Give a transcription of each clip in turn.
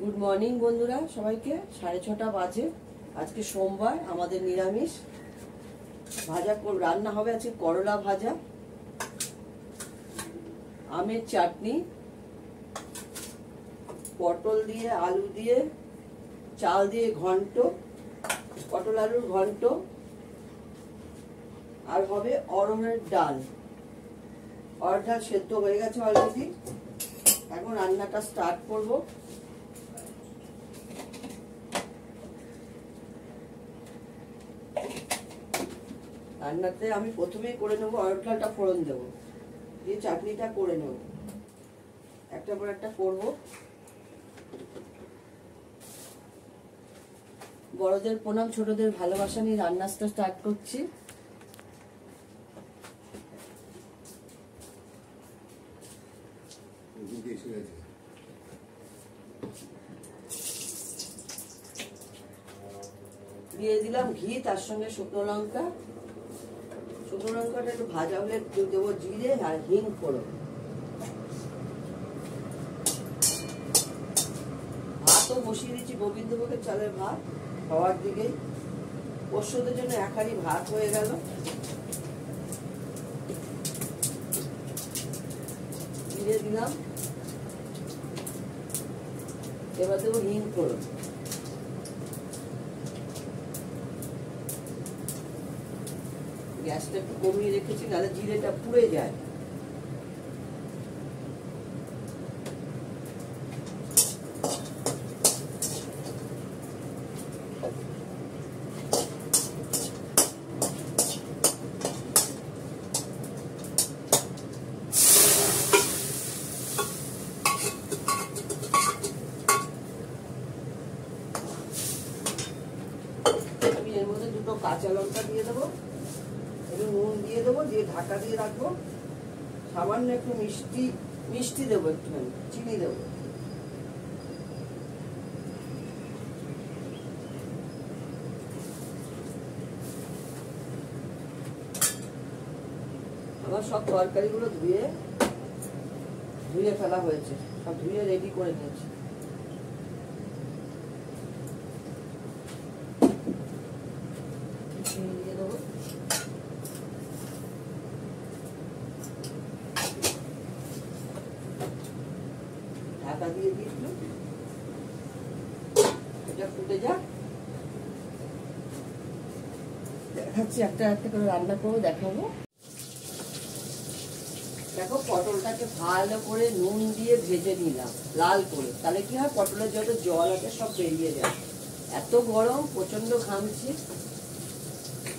Good morning বন্ধুরা, সবাইকে 6:30 বাজে। আজকে সোমবার, আমাদের নিরামিষ। রান্না হবে আজকে করলা ভাজা, আমের চাটনি, পটল দিয়ে আলু দিয়ে চাল দিয়ে ঘন্ট, পটল আলুর ঘন্ট, আর হবে অরহরের ডাল। অরহর ডাল সেদ্ধ হয়ে গেছে অলরেডি। এখন রান্নাটা স্টার্ট করব। রান্নাতে আমি প্রথমেই করে নেবো অরহর ডালটা, ফোড়ন দেবো, দিয়ে চাটনিটা করে নেব, একটা পর একটা করব। বড়দের প্রণাম, ছোটদের ভালোবাসা নিয়ে রান্নাটা স্টার্ট করছি। দিয়ে দিলাম ঘি, তার সঙ্গে শুকনো লঙ্কা। শুকনো লঙ্কাটা একটু ভাজা হলে দেবো জিরে আর হিং ফোড়ন। ভাতও বসিয়ে দিচ্ছি, গোবিন্দভোগের চালের ভাত খাওয়ার দিকেই। পোষ্যদের জন্য এক হাঁড়ি ভাত হয়ে গেল। জিরে দিলাম, এবার দেবো হিং ফোড়ন। গ্যাসটা একটু কমিয়ে রেখেছি, নাহলে জিরেটা পুড়ে যায়। আমি এর মধ্যে দুটো কাঁচা লঙ্কা দিয়ে দেবো, একটু নুন দিয়ে দেবো, দিয়ে ঢাকা দিয়ে রাখবো। সামান্য একটু মিষ্টি দেবো, একটুখানি চিনি দেবো। আমার সব তরকারিগুলো ধুয়ে ফেলা হয়েছে, সব ধুয়ে রেডি করে নিয়েছি। দিয়ে দেবো, ঢাকা দিয়ে দিয়েছিল, এটা ফুটে যাক। দেখাচ্ছি, একটা একটা করে রান্না করবো, দেখাবো। দেখো, পটলটাকে ভালো করে নুন দিয়ে ভেজে নিলাম লাল করে, তাহলে কি হয়, পটলের যত জল আছে সব বেরিয়ে যায়। এত গরম, প্রচন্ড ঘামছি,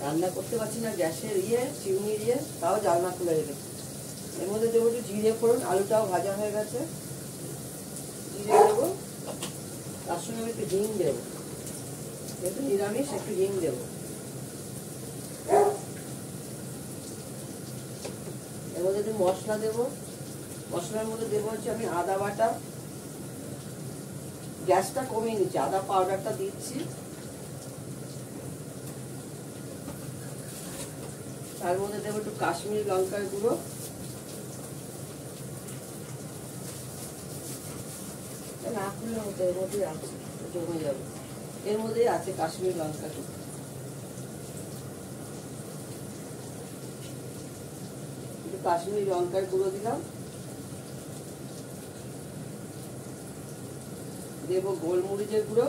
রান্না করতে পারছি না, গ্যাসের চিমনি তাও জানলা খুলে রেখেছি। এর মধ্যে দেবো একটু জিরে ফোড়ন, আলুটাও ভাজা হয়ে গেছে, জিরে দেবো, তার সঙ্গে আমি একটু হিং দেবো, যেহেতু নিরামিষ একটু হিং দেবো। এর মধ্যে একটু মশলা দেবো। মশলার মধ্যে দেবো হচ্ছে আমি আদা বাটা, গ্যাসটা কমিয়ে নিচ্ছি, আদা পাউডারটা দিচ্ছি। তার মধ্যে দেবো একটু কাশ্মীরি লঙ্কার গুঁড়ো, না খুললে হতো, এর মধ্যেই আছে, জমে যাবে। এর মধ্যেই আছে কাশ্মীরি লঙ্কা গুঁড়ো। একটু কাশ্মীরি লঙ্কার গুঁড়ো দিলাম, দেবো গোলমরিচের গুঁড়ো,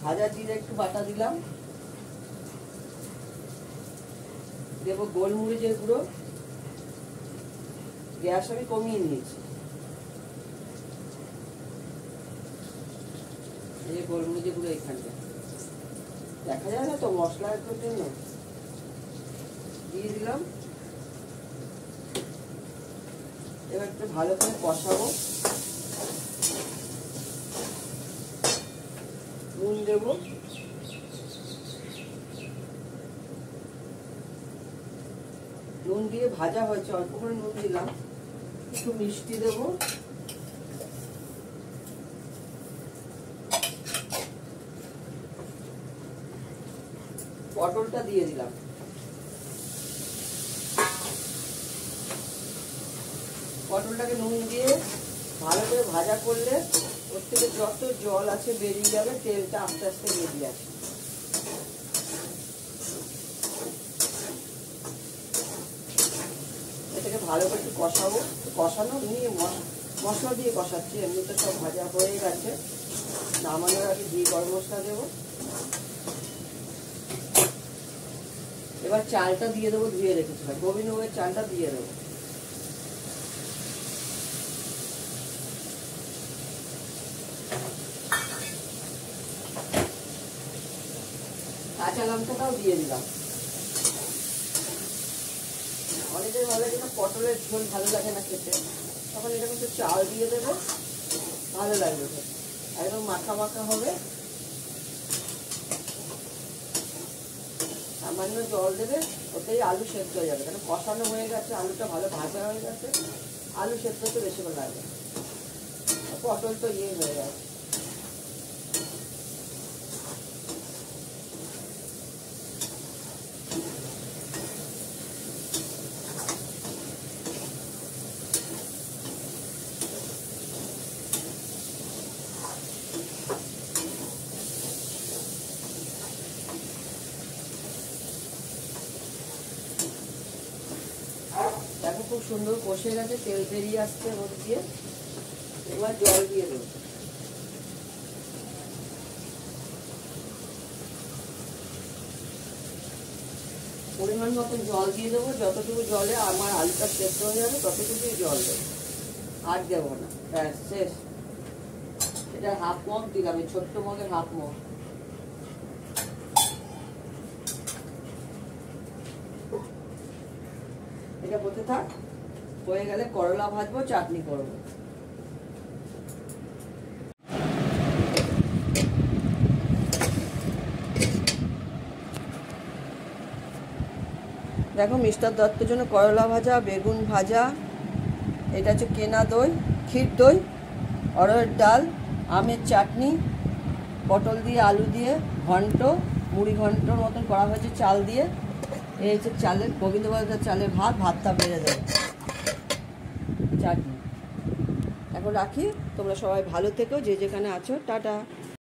ভাজা জিরে একটু বাটা দিলাম, দেবো গোলমরিচের গুঁড়ো। গ্যাস আমি কমিয়ে নিয়েছি। এই যে গোলমরিচের গুঁড়ো এখানটা দেখা যায় না তো, মশলার জন্য দিয়ে দিলাম। এবার একটু ভালো করে কষাবো। নুন দেবো, নুন দিয়ে ভাজা হয়েছে, অল্প করে নুন দিলাম, একটু মিষ্টি দেবো, পটলটা দিয়ে দিলাম। পটলটাকে নুন দিয়ে ভালো করে ভাজা করলে ওর থেকে যত জল আছে বেরিয়ে যাবে, তেলটা আস্তে আস্তে বেরিয়ে আসে। এটাকে ভালো করে একটু কষাবো, কষানো নিয়ে মশলা দিয়ে কষাচ্ছি, এমনি তো সব ভাজা হয়ে গেছে। নামানোর আগে ঘি গরম মশলা দেবো। এবার চালটা দিয়ে দেবো, ধুয়ে রেখেছিলাম গোবিন্দভোগের চালটা দিয়ে দেবো। কাঁচা লঙ্কাটাও দিয়ে দিলাম। অনেকের ভালো লাগে না, পটলের ঝোল ভালো লাগে না খেতে, তখন এটা কিন্তু চাল দিয়ে দেবে, ভালো লাগবে, একদম মাখা মাখা হবে। সামান্য জল দেবে, ওতেই আলু সেদ্ধ হয়ে যাবে, কারণ কষানো হয়ে গেছে, আলুটা ভালো ভাজা হয়ে গেছে, আলু সেদ্ধ তো বেশি করে লাগবে, পটল তো ইয়ে হয়ে গেছে। দেখো খুব সুন্দর কষে গেছে, তেল বেরিয়ে আসছে ওর দিয়ে। এবার জল দিয়ে দেবো। পরিমাণ মতন জল দিয়ে দেবো, যতটুকু জলে আমার আলুটা সেদ্ধ হয়ে যাবে ততটুকুই জল দেবো, আর দেবো না, ব্যাস শেষ। এটা হাফ মগ দিলাম, এই ছোট্ট মগের হাফ মগ। এটা হতে থাক, হয়ে গেলে করলা ভাজবো, চাটনি করবো। দেখো মিস্টার দত্তের জন্য করলা ভাজা, বেগুন ভাজা, এটা হচ্ছে কেনা দই, ক্ষীর দই, অরহর ডাল, আমের চাটনি, পটল দিয়ে আলু দিয়ে ঘন্ট, মুড়ি ঘন্টর মতন করা হয়েছে চাল দিয়ে। এই হচ্ছে চালের গোবিন্দভোগের চালের ভাত, ভাতটা বেড়ে দেবে, চাটনি। এখন রাখি, তোমরা সবাই ভালো থেকো, যে যেখানে আছো, টাটা।